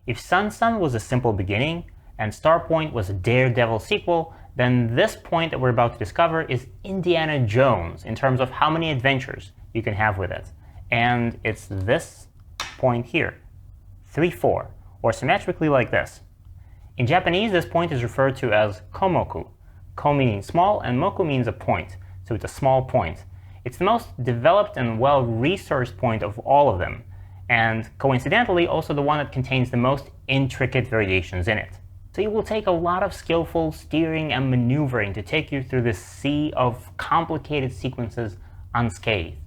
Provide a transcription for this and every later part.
If Sun was a simple beginning, and Starpoint was a Daredevil sequel, then this point that we're about to discover is Indiana Jones in terms of how many adventures you can have with it. And it's this point here, 3-4, or symmetrically like this. In Japanese, this point is referred to as Komoku. Ko meaning small, and moku means a point, so it's a small point. It's the most developed and well-researched point of all of them, and coincidentally also the one that contains the most intricate variations in it. So it will take a lot of skillful steering and maneuvering to take you through this sea of complicated sequences unscathed.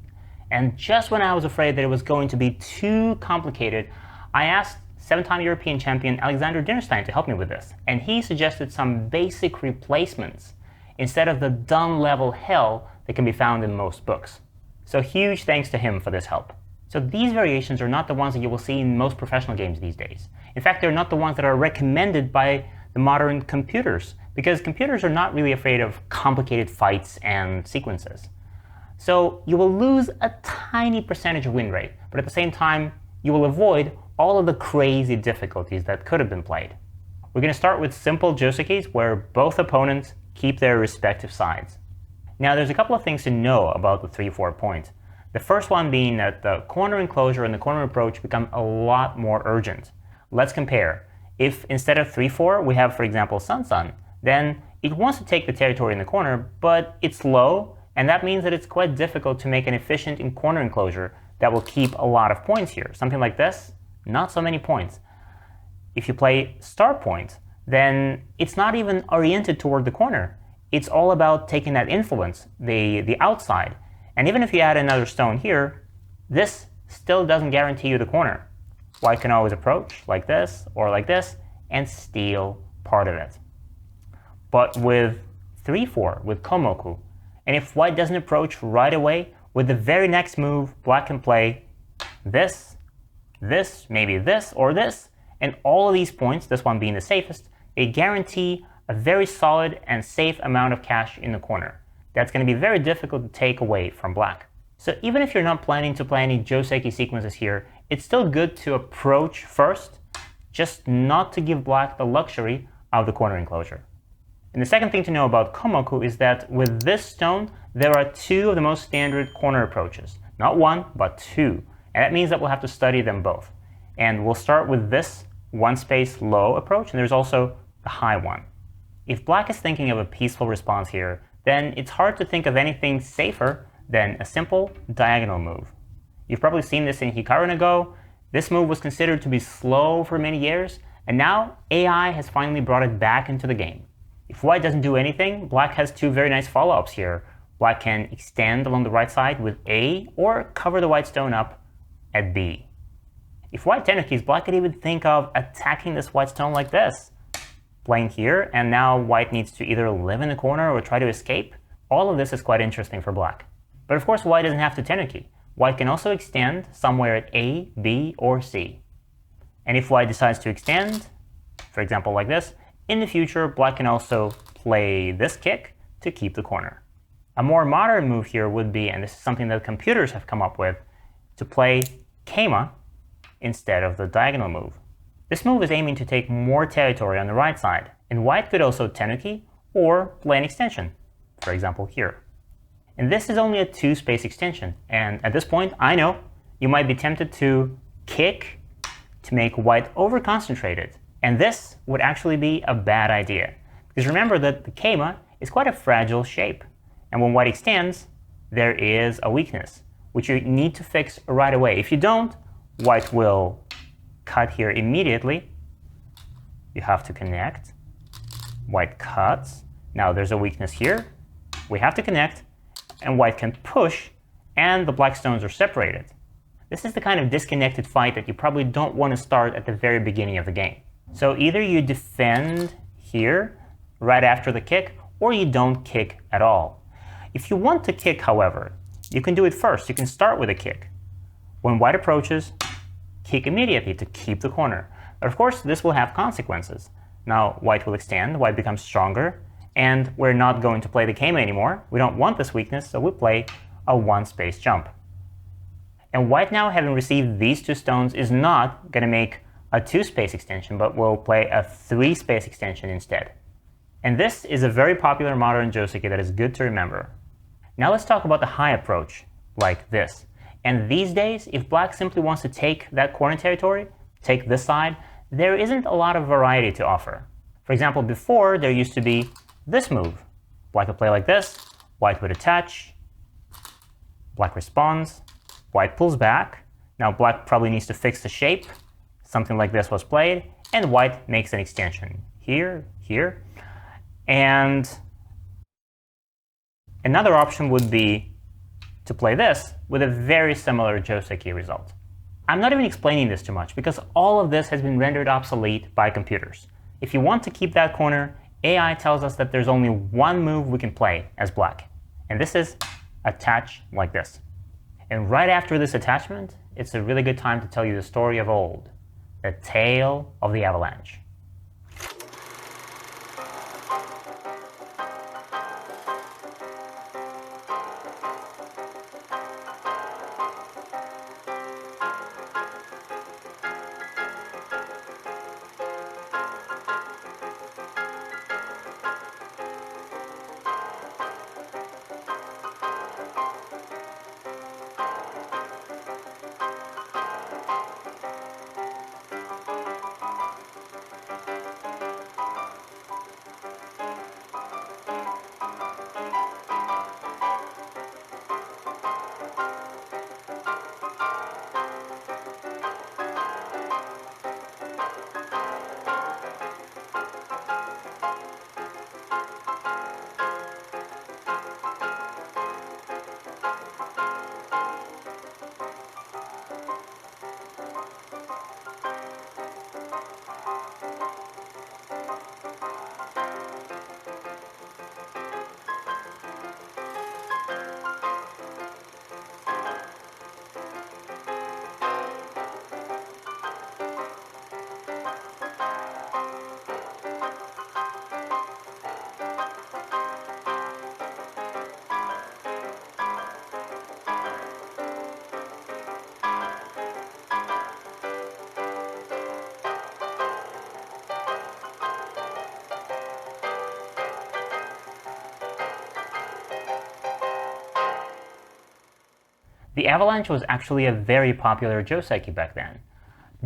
And just when I was afraid that it was going to be too complicated, I asked 7-time European champion Alexander Dinnerstein to help me with this, and he suggested some basic replacements instead of the dumb-level hell that can be found in most books. So huge thanks to him for this help. So these variations are not the ones that you will see in most professional games these days. In fact, they're not the ones that are recommended by the modern computers, because computers are not really afraid of complicated fights and sequences. So you will lose a tiny percentage of win rate, but at the same time, you will avoid all of the crazy difficulties that could have been played. We're going to start with simple Josekis where both opponents keep their respective sides. Now there's a couple of things to know about the 3-4 point. The first one being that the corner enclosure and the corner approach become a lot more urgent. Let's compare. If instead of 3-4 we have, for example, Sun, then it wants to take the territory in the corner, but it's low, and that means that it's quite difficult to make an efficient corner enclosure that will keep a lot of points here. Something like this, not so many points. If you play Starpoint, then it's not even oriented toward the corner. It's all about taking that influence, the outside. And even if you add another stone here, this still doesn't guarantee you the corner. White can always approach like this or like this and steal part of it. But with 3-4, with Komoku, and if white doesn't approach right away, with the very next move, black can play this, maybe this, or this, and all of these points, this one being the safest, they guarantee a very solid and safe amount of cash in the corner. That's going to be very difficult to take away from black. So even if you're not planning to play any Joseki sequences here, it's still good to approach first, just not to give black the luxury of the corner enclosure. And the second thing to know about Komoku is that with this stone, there are two of the most standard corner approaches. Not one, but two. And that means that we'll have to study them both. And we'll start with this one space low approach, and there's also the high one. If black is thinking of a peaceful response here, then it's hard to think of anything safer than a simple diagonal move. You've probably seen this in Hikaru no Go. This move was considered to be slow for many years, and now AI has finally brought it back into the game. If white doesn't do anything, black has two very nice follow-ups here. Black can extend along the right side with A, or cover the white stone up at B. If white tenokis, black could even think of attacking this white stone like this. Playing here, and now white needs to either live in the corner or try to escape. All of this is quite interesting for black. But of course, white doesn't have to tenoki. White can also extend somewhere at A, B, or C. And if white decides to extend, for example like this, in the future, black can also play this kick to keep the corner. A more modern move here would be, and this is something that computers have come up with, to play Keima instead of the diagonal move. This move is aiming to take more territory on the right side, and white could also tenoki or play an extension, for example here. And this is only a 2-space extension, and at this point, I know you might be tempted to kick to make white over-concentrated, and this would actually be a bad idea. Because remember that the Keima is quite a fragile shape, and when white extends, there is a weakness, which you need to fix right away. If you don't, white will cut here immediately. You have to connect. White cuts. Now there's a weakness here. We have to connect, and white can push, and the black stones are separated. This is the kind of disconnected fight that you probably don't want to start at the very beginning of the game. So either you defend here right after the kick, or you don't kick at all. If you want to kick, however, you can do it first. You can start with a kick. When white approaches, kick immediately to keep the corner. But of course, this will have consequences. Now white will extend, white becomes stronger, and we're not going to play the Keima anymore. We don't want this weakness, so we play a 1-space jump. And white now, having received these two stones, is not going to make a 2-space extension, but we'll play a 3-space extension instead. And this is a very popular modern Joseki that is good to remember. Now let's talk about the high approach, like this. And these days, if black simply wants to take that corner territory, take this side, there isn't a lot of variety to offer. For example, before there used to be this move. Black would play like this, white would attach, black responds, white pulls back. Now black probably needs to fix the shape. Something like this was played, and white makes an extension here, here. And another option would be to play this with a very similar Joseki result. I'm not even explaining this too much because all of this has been rendered obsolete by computers. If you want to keep that corner, AI tells us that there's only one move we can play as black, and this is attach like this. And right after this attachment, it's a really good time to tell you the story of old, the tale of the avalanche. The avalanche was actually a very popular Joseki back then.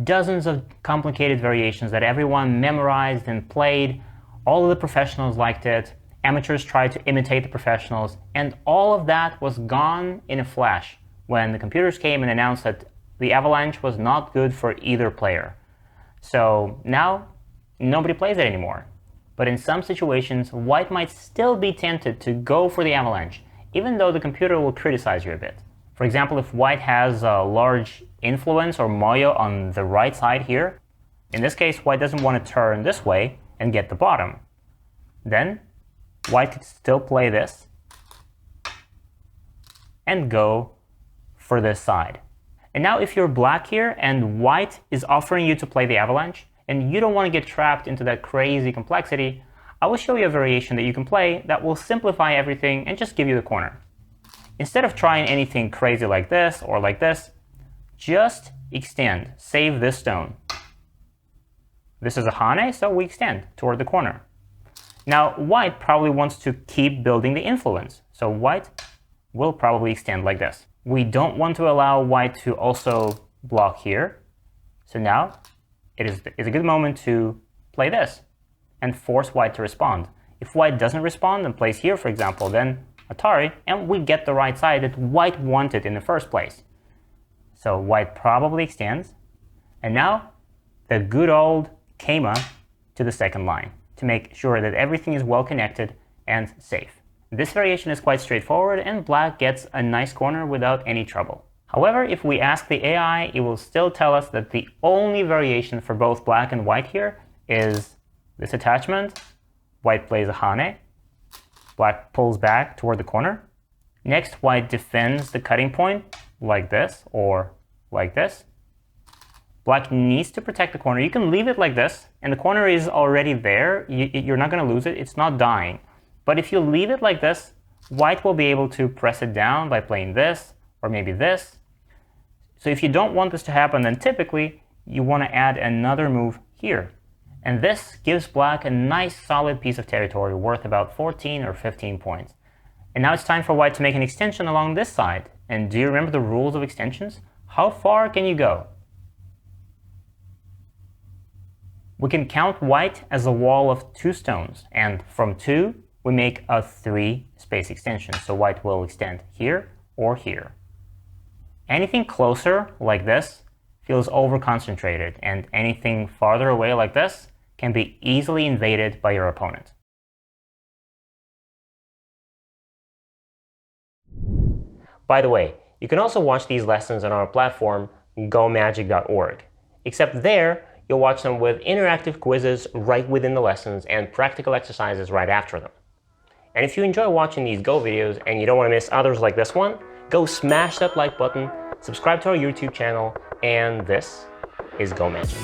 Dozens of complicated variations that everyone memorized and played. All of the professionals liked it. Amateurs tried to imitate the professionals, and all of that was gone in a flash when the computers came and announced that the avalanche was not good for either player. So now nobody plays it anymore. But in some situations, white might still be tempted to go for the avalanche, even though the computer will criticize you a bit. For example, if white has a large influence or moyo on the right side here, in this case, white doesn't want to turn this way and get the bottom. Then white could still play this and go for this side. And now if you're black here and white is offering you to play the avalanche and you don't want to get trapped into that crazy complexity, I will show you a variation that you can play that will simplify everything and just give you the corner. Instead of trying anything crazy like this or like this, just extend, save this stone. This is a hane, so we extend toward the corner. Now white probably wants to keep building the influence, so white will probably extend like this. We don't want to allow white to also block here, so now it is a good moment to play this and force white to respond. If white doesn't respond and plays here, for example, then Atari, and we get the right side that white wanted in the first place. So white probably extends, and now the good old Keima to the second line to make sure that everything is well connected and safe. This variation is quite straightforward, and black gets a nice corner without any trouble. However, if we ask the AI, it will still tell us that the only variation for both black and white here is this attachment. White plays a hane. Black pulls back toward the corner. Next, white defends the cutting point like this or like this. Black needs to protect the corner. You can leave it like this, and the corner is already there. You're not going to lose it. It's not dying. But if you leave it like this, white will be able to press it down by playing this or maybe this. So if you don't want this to happen, then typically you want to add another move here. And this gives black a nice solid piece of territory worth about 14 or 15 points. And now it's time for white to make an extension along this side. And do you remember the rules of extensions? How far can you go? We can count white as a wall of 2 stones, and from 2, we make a 3 space extension. So white will extend here or here. Anything closer, like this, feels over-concentrated, and anything farther away like this can be easily invaded by your opponent. By the way, you can also watch these lessons on our platform, gomagic.org. Except there, you'll watch them with interactive quizzes right within the lessons and practical exercises right after them. And if you enjoy watching these Go videos and you don't want to miss others like this one, go smash that like button, subscribe to our YouTube channel, and this is Go Magic.